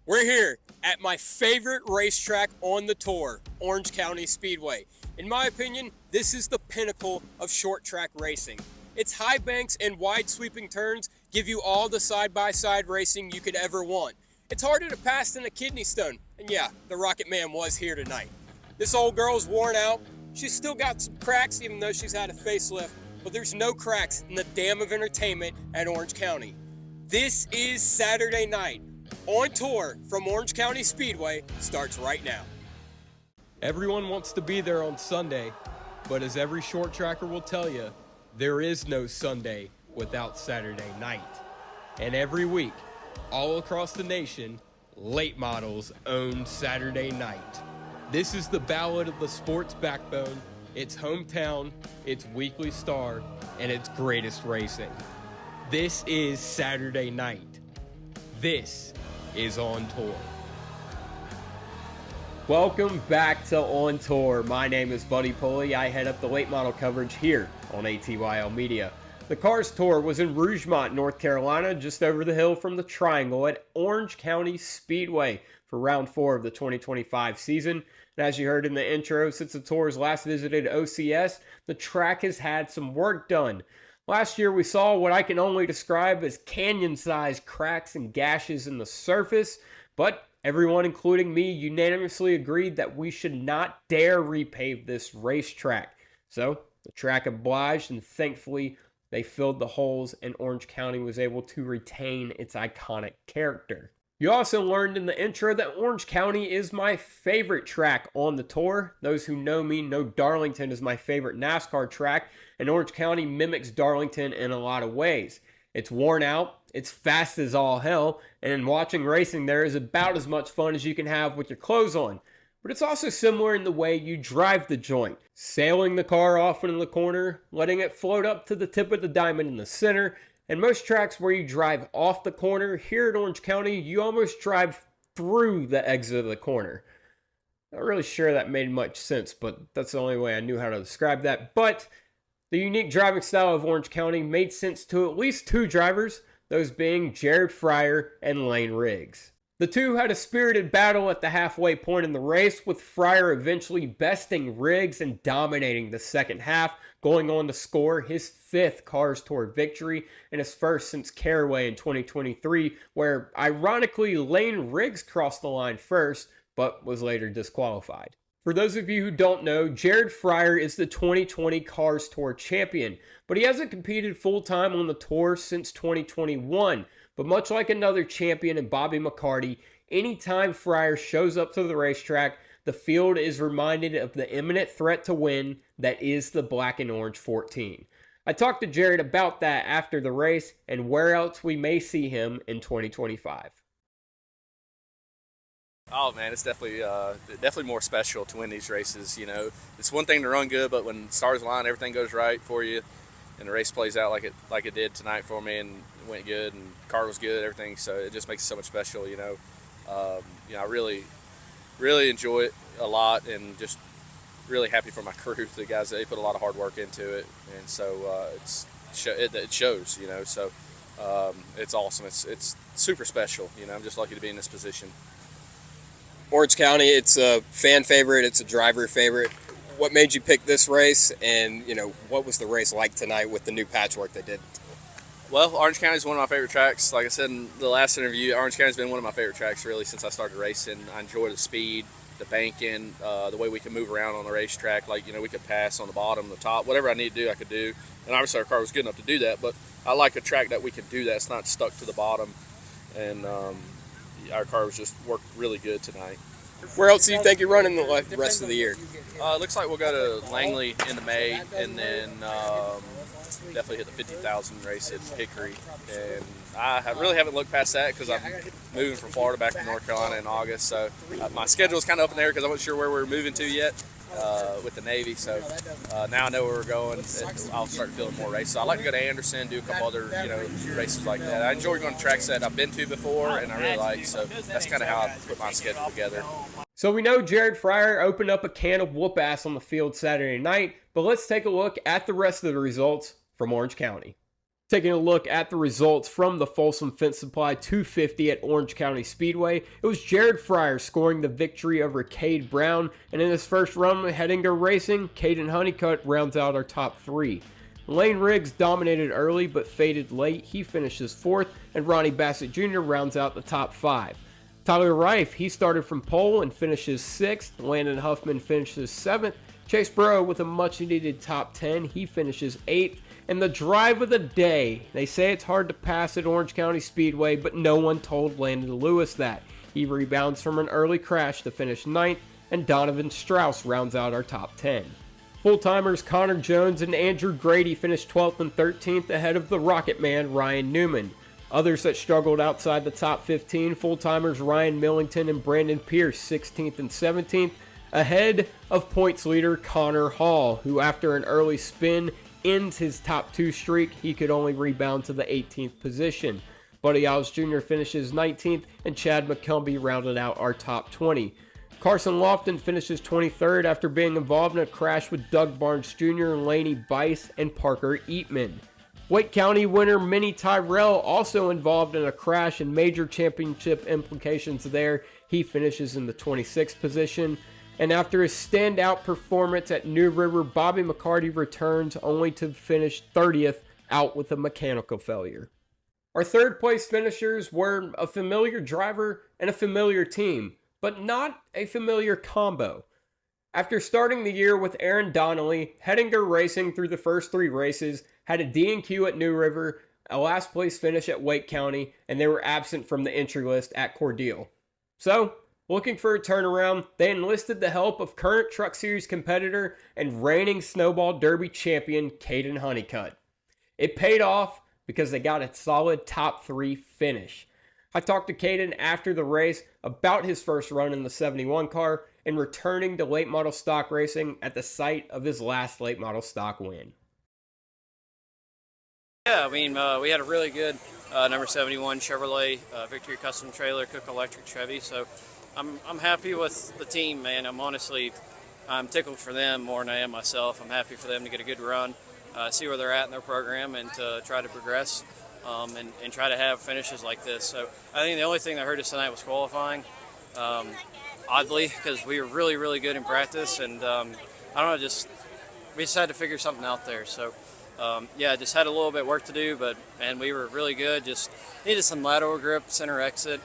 We're here at my favorite racetrack on the tour, Orange County Speedway. In my opinion, this is the pinnacle of short track racing. Its high banks and wide sweeping turns give you all the side-by-side racing you could ever want. It's harder to pass than a kidney stone, and yeah, the Rocket Man was here tonight. This old girl's worn out. She's still got some cracks even though she's had a facelift, but there's no cracks in the dam of entertainment at Orange County. This is Saturday night. On Tour from Orange County Speedway starts right now. Everyone wants to be there on Sunday, but as every short tracker will tell you, there is no Sunday without Saturday night. And every week, all across the nation, late models own Saturday night. This is the ballad of the sport's backbone, its hometown, its weekly star, and its greatest racing. This is Saturday night. This is On Tour. Welcome back to On Tour. My name is Buddy Pulley. I head up the late model coverage here on ATYL Media. The Cars Tour was in Rougemont, North Carolina, just over the hill from the Triangle at Orange County Speedway for round 4 of the 2025 season. And as you heard in the intro, since the tour's last visited OCS, the track has had some work done. Last year, we saw what I can only describe as canyon-sized cracks and gashes in the surface, but everyone, including me, unanimously agreed that we should not dare repave this racetrack. So, the track obliged, and thankfully, they filled the holes, and Orange County was able to retain its iconic character. You also learned in the intro that Orange County is my favorite track on the tour. Those who know me know Darlington is my favorite NASCAR track, and Orange County mimics Darlington in a lot of ways. It's worn out, it's fast as all hell, and watching racing there is about as much fun as you can have with your clothes on. But it's also similar in the way you drive the joint, sailing the car off into the corner, letting it float up to the tip of the diamond in the center. And most tracks where you drive off the corner, here at Orange County, you almost drive through the exit of the corner. Not really sure that made much sense, but that's the only way I knew how to describe that. But the unique driving style of Orange County made sense to at least two drivers, those being Jared Fryar and Lane Riggs. The two had a spirited battle at the halfway point in the race, with Fryar eventually besting Riggs and dominating the second half, going on to score his 5th Cars Tour victory and his first since Caraway in 2023, where ironically Lane Riggs crossed the line first, but was later disqualified. For those of you who don't know, Jared Fryar is the 2020 Cars Tour champion, but he hasn't competed full-time on the tour since 2021. But much like another champion in Bobby McCarty, anytime Fryar shows up to the racetrack, the field is reminded of the imminent threat to win that is the Black and Orange 14. I talked to Jared about that after the race and where else we may see him in 2025. Oh man, it's definitely more special to win these races. You know, it's one thing to run good, but when stars align, everything goes right for you, and the race plays out like it did tonight for me, and it went good, and the car was good, everything. So it just makes it so much special. I really enjoy it a lot, and just really happy for my crew. The guys, they put a lot of hard work into it, and so it shows. So it's awesome. It's super special. I'm just lucky to be in this position. Orange County, it's a fan favorite, it's a driver favorite. What made you pick this race, and what was the race like tonight with the new patchwork they did? Well, Orange County is one of my favorite tracks. Like I said in the last interview, Orange County has been one of my favorite tracks really since I started racing. I enjoy the speed, the banking, the way we can move around on the racetrack. Like, we could pass on the bottom, the top, whatever I need to do, I could do. And obviously our car was good enough to do that, but I like a track that we can do that. It's not stuck to the bottom. And our car was just worked really good tonight. Where else do you think you're running the rest of the year? It looks like we'll go to Langley in the May, and then definitely hit the 50,000 race at Hickory. And I really haven't looked past that because I'm moving from Florida back to North Carolina in August. So my schedule is kind of up in the air because I wasn't sure where we were moving to yet with the Navy. So now I know where we're going, and I'll start feeling more races. So I like to go to Anderson, do a couple other races like that. I enjoy going to tracks that I've been to before, and I really like. So that's kind of how I put my schedule together. So we know Jared Fryar opened up a can of whoop ass on the field Saturday night, but let's take a look at the rest of the results from Orange County. Taking a look at the results from the Folsom Fence Supply 250 at Orange County Speedway, it was Jared Fryar scoring the victory over Cade Brown, and in his first run with Hettinger Racing, Caden Honeycutt rounds out our top three. Lane Riggs dominated early but faded late. He finishes fourth, and Ronnie Bassett Jr. rounds out the top five. Tyler Reif, he started from pole and finishes sixth. Landon Huffman finishes seventh. Chase Burrow with a much-needed top 10. He finishes eighth. And the drive of the day, they say it's hard to pass at Orange County Speedway, but no one told Landon Lewis that. He rebounds from an early crash to finish ninth, and Donovan Strauss rounds out our top 10. Full-timers Connor Jones and Andrew Grady finished 12th and 13th ahead of the Rocket Man Ryan Newman. Others that struggled outside the top 15, full-timers Ryan Millington and Brandon Pierce 16th and 17th, ahead of points leader Connor Hall, who after an early spin ends his top two streak. He could only rebound to the 18th position. Buddy Alves Jr. finishes 19th, and Chad McCumbee rounded out our top 20. Carson Lofton finishes 23rd after being involved in a crash with Doug Barnes Jr., Laney Bice, and Parker Eatman. Wake County winner Minnie Tyrell also involved in a crash and major championship implications there. He finishes in the 26th position. And after his standout performance at New River, Bobby McCarty returns only to finish 30th out with a mechanical failure. Our third place finishers were a familiar driver and a familiar team, but not a familiar combo. After starting the year with Aaron Donnelly, Hettinger Racing through the first three races, had a D&Q at New River, a last place finish at Wake County, and they were absent from the entry list at Cordele. So, looking for a turnaround, they enlisted the help of current Truck Series competitor and reigning Snowball Derby champion Caden Honeycutt. It paid off because they got a solid top three finish. I talked to Caden after the race about his first run in the 71 car and returning to late model stock racing at the site of his last late model stock win. Yeah, we had a really good number 71 Chevrolet Victory Custom Trailer Cook Electric Chevy, so I'm happy with the team, man. I'm tickled for them more than I am myself. I'm happy for them to get a good run, see where they're at in their program, and to try to progress and try to have finishes like this. So I think the only thing that hurt us tonight was qualifying, oddly, because we were really, really good in practice, and I don't know, we just had to figure something out there. So just had a little bit of work to do, and we were really good. Just needed some lateral grip, center exit.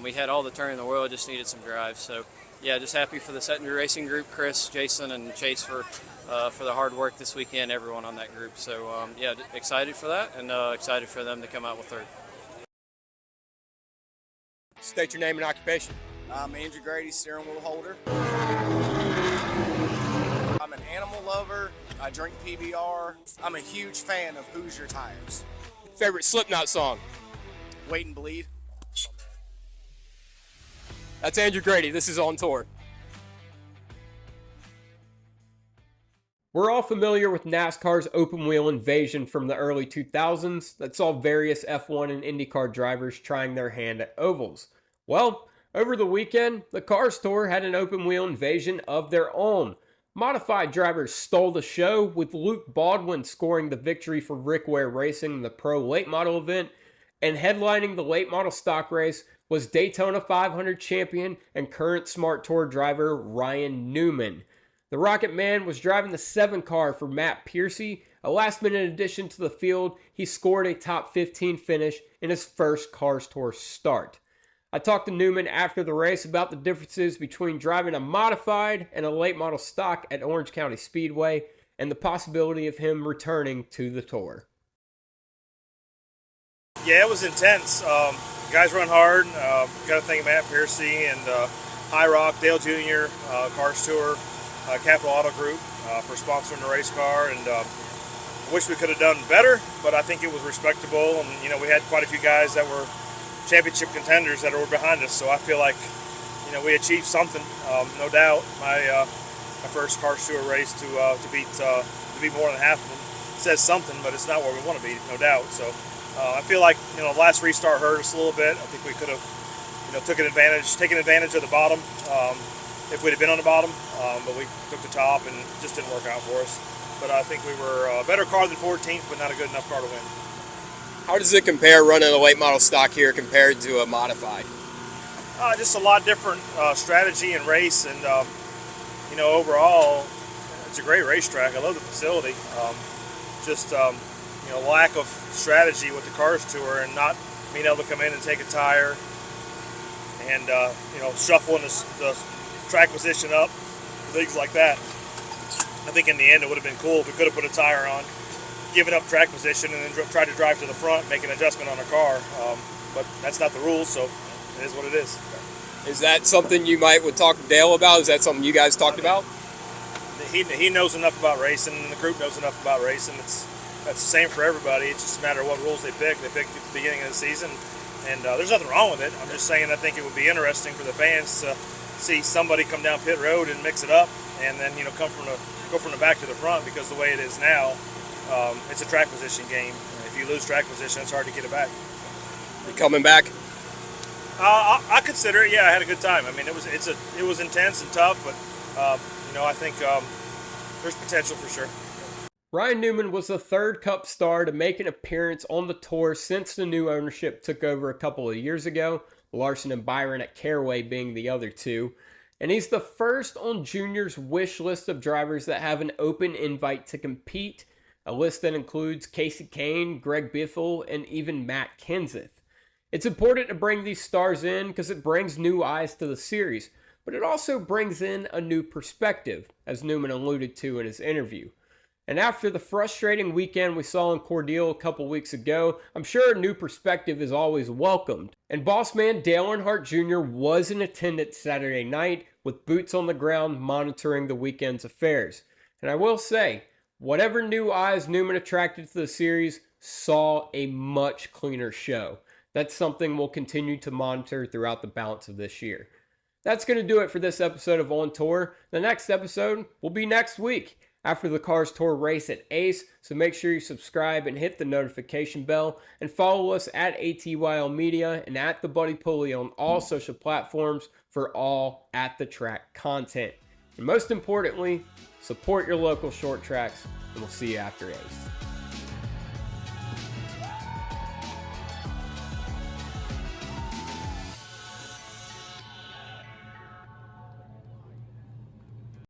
We had all the turn in the world, just needed some drive. So, yeah, just happy for the Settinger Racing group, Chris, Jason, and Chase for the hard work this weekend, everyone on that group. So, excited for that, and excited for them to come out with third. State your name and occupation. I'm Andrew Grady, steering wheel holder. I'm an animal lover. I drink PBR. I'm a huge fan of Hoosier tires. Favorite Slipknot song? Wait and Bleed. That's Andrew Grady. This is On Tour. We're all familiar with NASCAR's open wheel invasion from the early 2000s that saw various F1 and IndyCar drivers trying their hand at ovals. Well, over the weekend, the Cars Tour had an open wheel invasion of their own. Modified drivers stole the show, with Luke Baldwin scoring the victory for Rick Ware Racing in the Pro Late Model event, and headlining the late model stock race was Daytona 500 champion and current Smart Tour driver Ryan Newman. The Rocket Man was driving the 7 car for Matt Piercy. A last-minute addition to the field, he scored a top 15 finish in his first Cars Tour start. I talked to Newman after the race about the differences between driving a modified and a late model stock at Orange County Speedway and the possibility of him returning to the tour. Yeah, it was intense. Guys run hard. Got to thank Matt Piercy and High Rock, Dale Jr., Cars Tour, Capital Auto Group for sponsoring the race car. And wish we could have done better, but I think it was respectable. And we had quite a few guys that were championship contenders that were behind us. So I feel like we achieved something, no doubt. My first Cars Tour race to be more than half of them says something, but it's not where we want to be, no doubt. So. I feel like last restart hurt us a little bit. I think we could have taken advantage of the bottom if we'd have been on the bottom, but we took the top and it just didn't work out for us. But I think we were a better car than 14th, but not a good enough car to win. How does it compare running a late model stock here compared to a modified? Just a lot different strategy and race, and you know, overall, it's a great racetrack. I love the facility. You know, lack of strategy with the Cars Tour and not being able to come in and take a tire and you know, shuffling the track position up, things like that. I think in the end it would have been cool if we could have put a tire on, given up track position, and then tried to drive to the front, make an adjustment on a car. But that's not the rules, so it is what it is. Is that something you would talk to Dale about? Is that something you guys talked about? He knows enough about racing, and the group knows enough about racing. That's the same for everybody. It's just a matter of what rules they pick. They pick at the beginning of the season, and there's nothing wrong with it. I'm just saying I think it would be interesting for the fans to see somebody come down pit road and mix it up, and then, you know, go from the back to the front, because the way it is now, it's a track position game. If you lose track position, it's hard to get it back. You coming back? I consider it. Yeah, I had a good time. I mean, it was intense and tough, but you know, I think there's potential for sure. Ryan Newman was the third Cup star to make an appearance on the tour since the new ownership took over a couple of years ago, Larson and Byron at Caraway being the other two. And he's the first on Junior's wish list of drivers that have an open invite to compete, a list that includes Casey Kane, Greg Biffle, and even Matt Kenseth. It's important to bring these stars in because it brings new eyes to the series, but it also brings in a new perspective, as Newman alluded to in his interview. And after the frustrating weekend we saw in Cordele a couple weeks ago, I'm sure a new perspective is always welcomed. And boss man Dale Earnhardt Jr. was in attendance Saturday night with boots on the ground monitoring the weekend's affairs. And I will say, whatever new eyes Newman attracted to the series saw a much cleaner show. That's something we'll continue to monitor throughout the balance of this year. That's going to do it for this episode of On Tour. The next episode will be next week, after the Cars Tour race at Ace, so make sure you subscribe and hit the notification bell, and follow us at ATYL Media and at The Buddy Pulley on all social platforms for all at the track content. And most importantly, support your local short tracks, and we'll see you after Ace.